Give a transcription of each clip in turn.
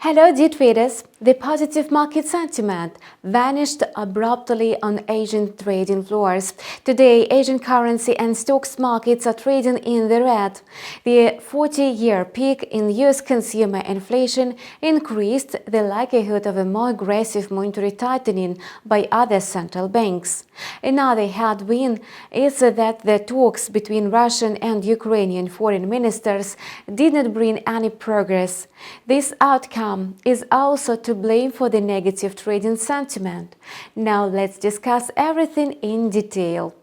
Hello dear traders, the positive market sentiment vanished abruptly on Asian trading floors. Today, Asian currency and stocks markets are trading in the red. The 40-year peak in US consumer inflation increased the likelihood of a more aggressive monetary tightening by other central banks. Another headwind is that the talks between Russian and Ukrainian foreign ministers did not bring any progress. This outcome is also to blame for the negative trading sentiment. Now let's discuss everything in detail.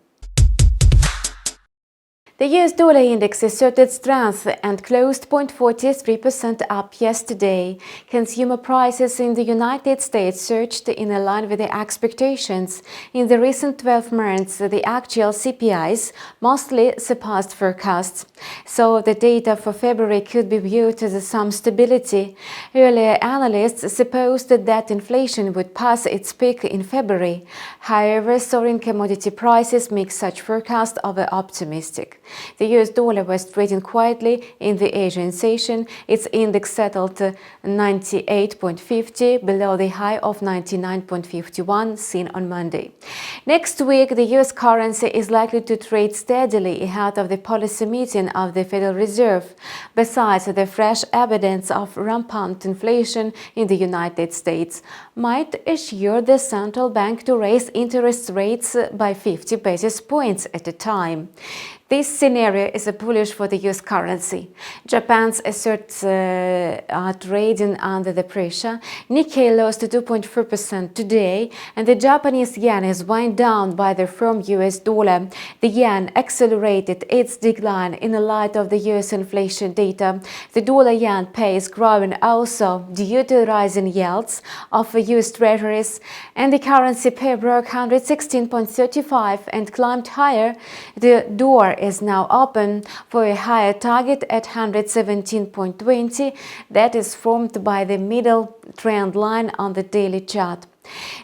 The US dollar index asserted strength and closed 0.43% up yesterday. Consumer prices in the United States surged in line with the expectations. In the recent 12 months, the actual CPIs mostly surpassed forecasts. So the data for February could be viewed as some stability. Earlier analysts supposed that inflation would pass its peak in February. However, soaring commodity prices make such forecasts over-optimistic. The US dollar was trading quietly in the Asian session. Its index settled 98.50, below the high of 99.51 seen on Monday. Next week, the US currency is likely to trade steadily ahead of the policy meeting of the Federal Reserve. Besides, the fresh evidence of rampant inflation in the United States might assure the central bank to raise interest rates by 50 basis points at a time. This scenario is bullish for the US currency. Japan's asserts are trading under the pressure. Nikkei lost 2.4% today, and the Japanese yen is wound down by the firm US dollar. The yen accelerated its decline in the light of the US inflation data. The dollar-yen pair is growing also due to rising yields of US treasuries, and the currency pair broke 116.35 and climbed higher. The door is now open for a higher target at 117.20 that is formed by the middle trend line on the daily chart.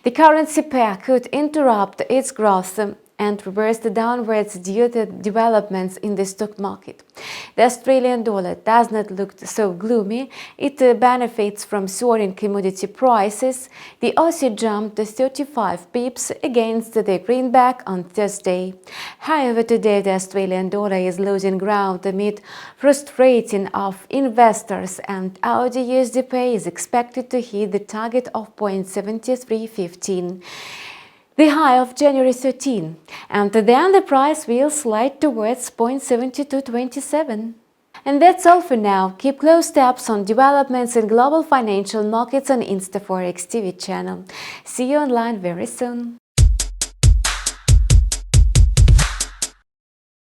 The currency pair could interrupt its growth and reverse downwards due to developments in the stock market. The Australian dollar does not look so gloomy. It benefits from soaring commodity prices. The Aussie jumped 35 pips against the greenback on Thursday. However, today the Australian dollar is losing ground amid frustrating of investors, and AUD USD pay is expected to hit the target of 0.7315. the high of January 13, and then the price will slide towards 0.7227. And that's all for now. Keep close tabs on developments in global financial markets on InstaForex TV channel. See you online very soon.